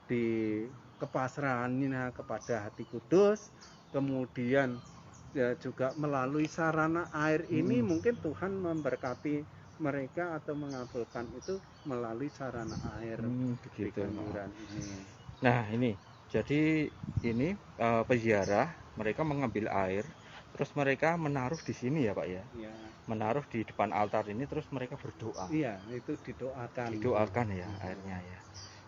di kepasrahannya kepada Hati Kudus, kemudian ya juga melalui sarana air ini mungkin Tuhan memberkati mereka atau mengabulkan itu melalui sarana air di ganjuran ini. Nah ini, jadi ini peziarah mereka mengambil air, terus mereka menaruh di sini ya Pak ya? Ya. Menaruh di depan altar ini, terus mereka berdoa. Iya, itu didoakan. Didoakan ya airnya ya.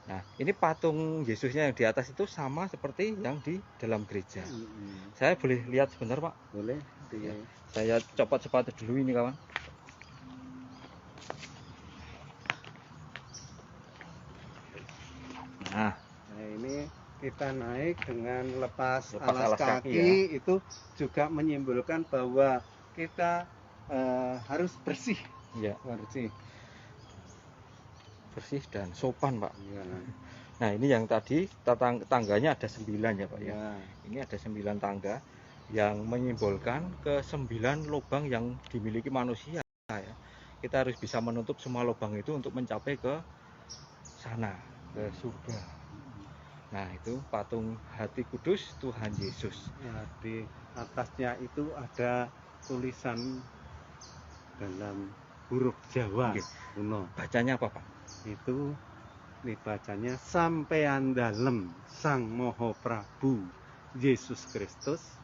Nah ini patung Yesusnya yang di atas itu sama seperti yang di dalam gereja. Saya boleh lihat sebentar Pak? Boleh. Ya. Saya copot sepatu dulu ini kawan. Nah ini kita naik dengan lepas alas kaki ya. Itu juga menyimpulkan bahwa kita harus bersih. Ya. Bersih dan sopan Pak ya. Nah ini yang tadi tangganya ada 9 ya Pak ya. Ini ada 9 tangga yang menyimbolkan ke 9 lubang yang dimiliki manusia ya. Kita harus bisa menutup semua lubang itu untuk mencapai ke sana, ke surga. Nah itu patung Hati Kudus Tuhan Yesus ya, di atasnya itu ada tulisan dalam huruf Jawa kuno. Bacanya apa Pak? Itu dibacanya Sampean Dalem Sang Maha Prabu Yesus Kristus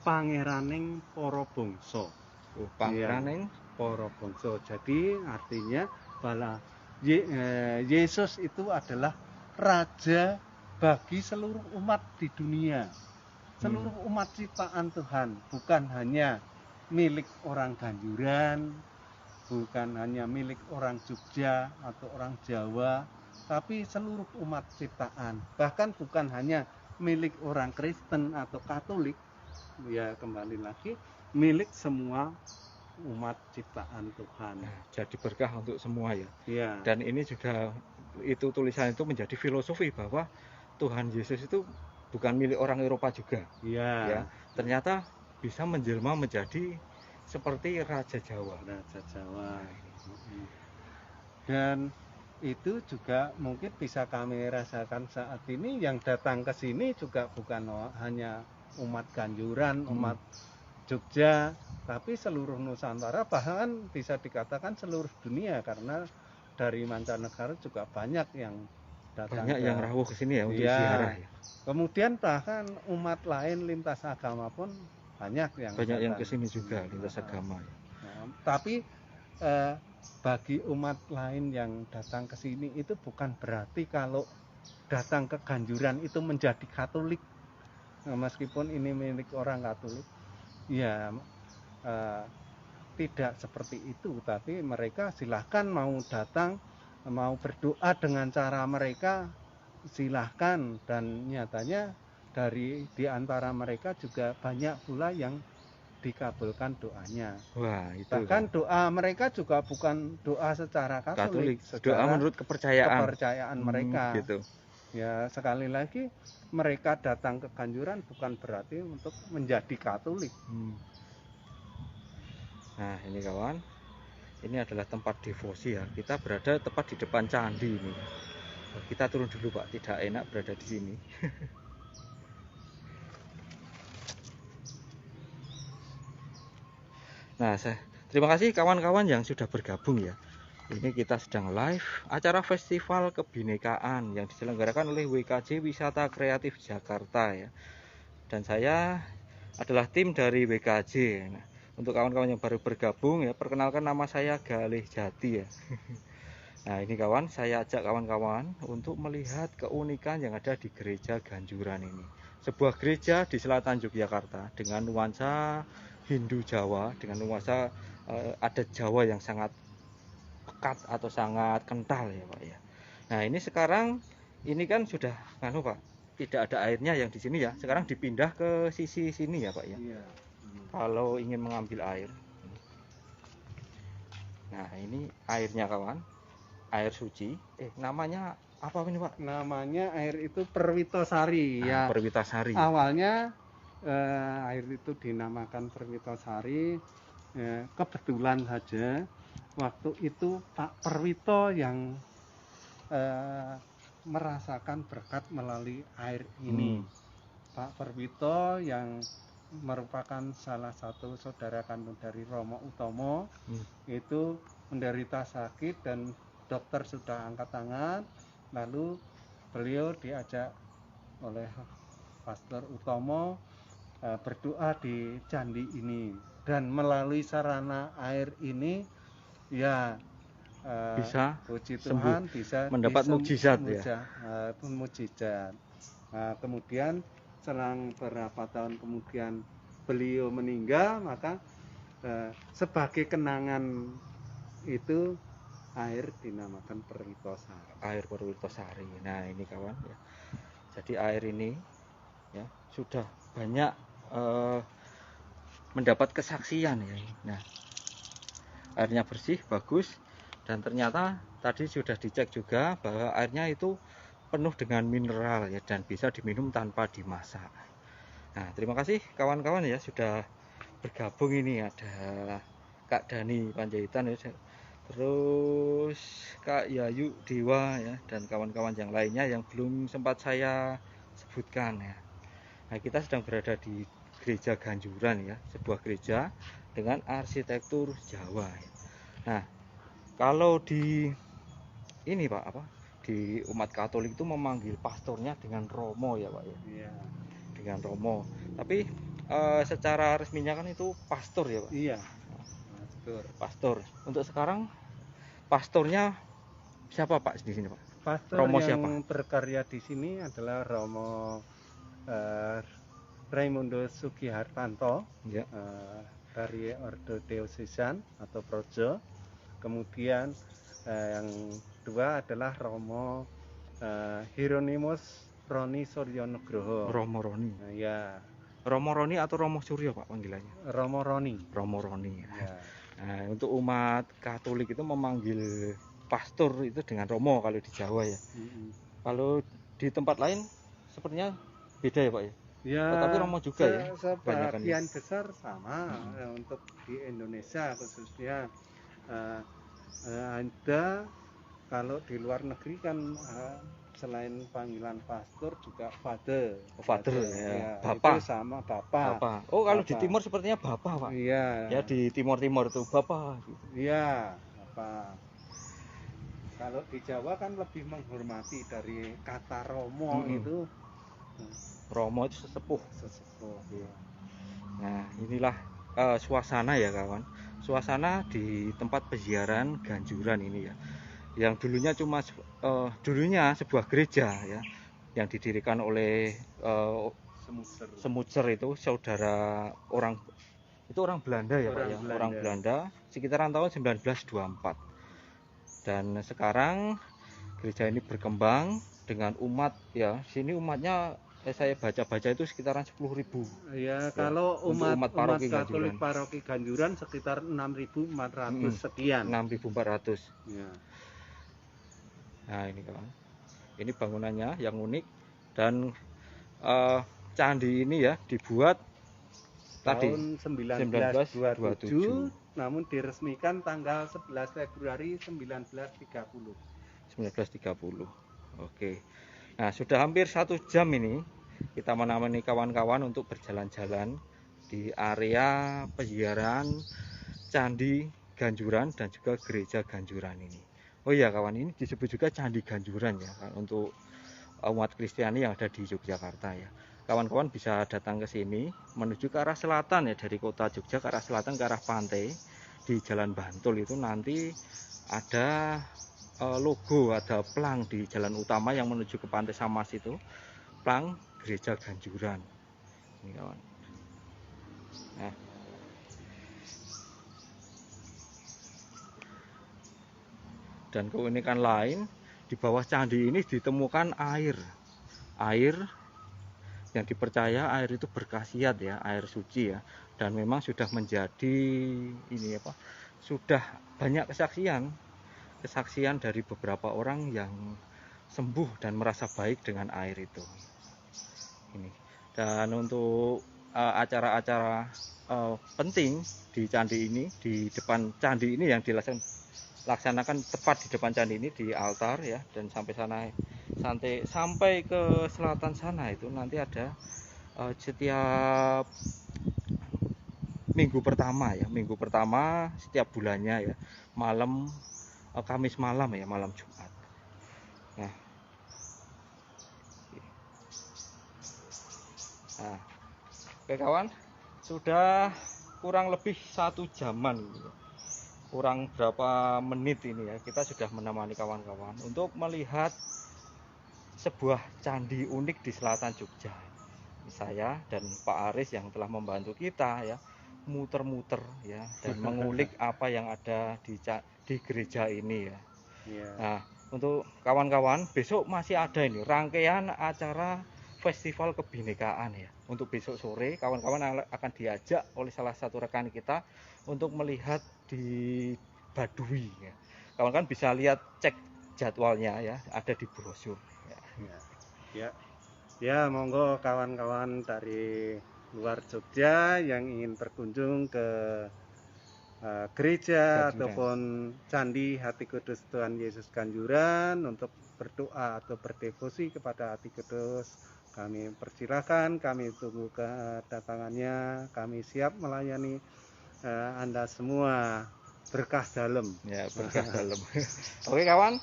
Pangeraning para bangsa. Pangeraning para bangsa. Jadi artinya bahwa Yesus itu adalah raja bagi seluruh umat di dunia. Seluruh umat ciptaan Tuhan, bukan hanya milik orang Ganjuran, bukan hanya milik orang Jogja atau orang Jawa, tapi seluruh umat ciptaan. Bahkan bukan hanya milik orang Kristen atau Katolik, ya kembali lagi milik semua umat ciptaan Tuhan. Jadi berkah untuk semua ya. Ya. Dan ini juga itu tulisan itu menjadi filosofi bahwa Tuhan Yesus itu bukan milik orang Eropa juga. Ya. Ternyata bisa menjelma menjadi seperti Raja Jawa. Dan itu juga mungkin bisa kami rasakan saat ini, yang datang ke sini juga bukan hanya umat Ganjuran, umat Jogja, tapi seluruh Nusantara, bahkan bisa dikatakan seluruh dunia, karena dari mancanegara juga banyak yang datang. Banyak yang rawuh ke sini ya untuk ziarah ya. Kemudian bahkan umat lain lintas agama pun banyak yang ke sini juga lintas agama. Tapi bagi umat lain yang datang ke sini itu bukan berarti kalau datang ke Ganjuran itu menjadi Katolik. Meskipun ini milik orang Katolik, ya tidak seperti itu. Tapi mereka silahkan mau datang, mau berdoa dengan cara mereka, silahkan. Dan nyatanya di antara mereka juga banyak pula yang dikabulkan doanya. Wah, itu bahkan doa mereka juga bukan doa secara Katolik, doa menurut kepercayaan mereka. Gitu. Ya sekali lagi mereka datang ke Ganjuran bukan berarti untuk menjadi Katolik. Nah ini kawan, ini adalah tempat devosi ya. Kita berada tepat di depan candi ini. Kita turun dulu Pak, tidak enak berada di sini. Nah Terima kasih kawan-kawan yang sudah bergabung ya. Ini kita sedang live acara festival kebinekaan yang diselenggarakan oleh WKJ Wisata Kreatif Jakarta ya. Dan saya adalah tim dari WKJ. Nah, untuk kawan-kawan yang baru bergabung ya, perkenalkan nama saya Galih Jati ya. Nah ini kawan, saya ajak kawan-kawan untuk melihat keunikan yang ada di Gereja Ganjuran ini. Sebuah gereja di selatan Yogyakarta dengan nuansa Hindu Jawa, dengan nuansa adat Jawa yang sangat pekat atau sangat kental ya Pak ya. Nah ini sekarang ini kan sudah Pak, tidak ada airnya yang di sini ya. Sekarang dipindah ke sisi sini ya Pak ya. Iya. Kalau ingin mengambil air. Nah ini airnya kawan, air suci. Namanya apa ini Pak? Namanya air itu Perwitosari ya. Perwitasari. Awalnya air itu dinamakan Perwitosari. Kebetulan saja waktu itu Pak Perwito yang merasakan berkat melalui air ini. Pak Perwito yang merupakan salah satu saudara kandung dari Romo Utomo itu menderita sakit dan dokter sudah angkat tangan, lalu beliau diajak oleh Pastor Utomo berdoa di candi ini, dan melalui sarana air ini ya bisa puji sembuh, Tuhan bisa mendapat mukjizat ya. Mukjizat. Nah, kemudian selang beberapa tahun kemudian beliau meninggal, maka sebagai kenangan itu air dinamakan Perwitosari. Air Perwitosari. Nah ini kawan ya. Jadi air ini ya sudah banyak mendapat kesaksian ya. Nah airnya bersih, bagus, dan ternyata tadi sudah dicek juga bahwa airnya itu penuh dengan mineral ya, dan bisa diminum tanpa dimasak. Nah terima kasih kawan-kawan ya sudah bergabung. Ini ada Kak Dani Panjaitan ya, terus Kak Yayu Dewa ya, dan kawan-kawan yang lainnya yang belum sempat saya sebutkan ya. Nah kita sedang berada di Gereja Ganjuran ya, sebuah gereja dengan arsitektur Jawa ya. Nah kalau di ini Pak apa, di umat Katolik itu memanggil pastornya dengan Romo ya Pak ya. Iya. Dengan Romo, tapi secara resminya kan itu pastor ya Pak. Iya. Pastor. Untuk sekarang pastornya siapa Pak di sini Pak? Pastor Romo yang siapa? berkarya di sini adalah Romo Raimundo Sugihartanto Ya. dari Ordo Diocesan atau Projo. Kemudian yang kedua adalah Romo Hieronymus Roni Suryonugroho. Romo Roni. Ya. Romo Roni atau Romo Suryo Pak panggilannya? Romo Roni. Romo Roni. Ya. Nah, untuk umat Katolik itu memanggil pastor itu dengan Romo kalau di Jawa ya. Kalau di tempat lain sepertinya beda ya Pak ya? Ya, tetapi Romo juga ya. Sebagian besar sama. Untuk di Indonesia khususnya ada, kalau di luar negeri kan selain panggilan pastor juga father. Father ya. Bapak. Itu sama bapak. Oh kalau di timur sepertinya bapak Pak. Iya. Ya di timur-timur tuh bapak. Iya, bapak. Kalau di Jawa kan lebih menghormati dari kata Romo itu. Romo itu sesepuh. Ya. Nah inilah suasana ya kawan, suasana di tempat peziaran Ganjuran ini ya, yang dulunya sebuah gereja ya, yang didirikan oleh Semutser itu saudara orang Belanda ya Pak ya, orang Belanda sekitaran tahun 1924. Dan sekarang gereja ini berkembang dengan umat ya, sini umatnya saya baca-baca itu sekitaran 10.000. Ya, kalau umat Katolik Paroki Ganjuran sekitar 6.400 sekian. 6.400. Ya. Nah, ini kawan. Ini bangunannya yang unik, dan candi ini ya dibuat tahun 1927, namun diresmikan tanggal 11 Februari 1930. 1930. Oke. Nah, sudah hampir 1 jam ini kita menemani kawan-kawan untuk berjalan-jalan di area peziaran Candi Ganjuran dan juga Gereja Ganjuran ini. Oh iya kawan, ini disebut juga Candi Ganjuran ya untuk umat Kristiani yang ada di Yogyakarta ya. Kawan-kawan bisa datang ke sini menuju ke arah selatan ya, dari kota Jogja ke arah selatan ke arah pantai di Jalan Bantul itu nanti ada logo, ada plang di jalan utama yang menuju ke Pantai Samas itu, plang Gereja Ganjuran. Ini kawan. Nah, dan keunikan lain di bawah candi ini ditemukan air yang dipercaya air itu berkhasiat ya, air suci ya, dan memang sudah menjadi ini apa, sudah banyak kesaksian dari beberapa orang yang sembuh dan merasa baik dengan air itu. Ini. Dan untuk acara-acara penting di candi ini, di depan candi ini yang dilaksanakan tepat di depan candi ini di altar ya, dan sampai ke selatan sana itu nanti ada setiap minggu pertama setiap bulannya ya, malam Kamis malam ya, malam Jumat. Nah, oke kawan, sudah kurang lebih 1 jaman, kurang berapa menit ini ya, kita sudah menemani kawan-kawan untuk melihat sebuah candi unik di selatan Jogja. Saya dan Pak Aris yang telah membantu kita ya, muter-muter ya, dan mengulik apa yang ada di gereja ini ya. Nah, untuk kawan-kawan, besok masih ada ini rangkaian acara Festival Kebinekaan ya. Untuk besok sore kawan-kawan akan diajak oleh salah satu rekan kita untuk melihat di Baduy ya. Kawan-kawan bisa lihat, cek jadwalnya ya, ada di brosur ya. Monggo kawan-kawan dari luar Jogja yang ingin berkunjung ke gereja ataupun Candi Hati Kudus Tuhan Yesus Ganjuran untuk berdoa atau berdevosi kepada Hati Kudus, kami persilahkan, kami tunggu kedatangannya, kami siap melayani Anda semua. Berkah dalam ya, berkah dalam. Oke kawan,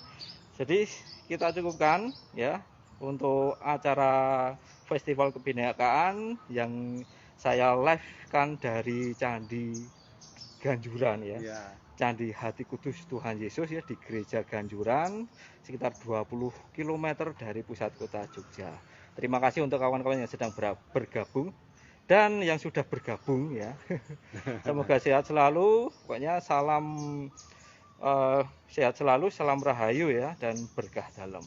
jadi kita cukupkan ya untuk acara Festival Kebinekaan yang saya live kan dari Candi Ganjuran ya. Candi Hati Kudus Tuhan Yesus ya, di Gereja Ganjuran, sekitar 20 km dari pusat kota Jogja. Terima kasih untuk kawan-kawan yang sedang bergabung dan yang sudah bergabung ya. Semoga sehat selalu, pokoknya salam sehat selalu, salam rahayu ya, dan berkah dalam.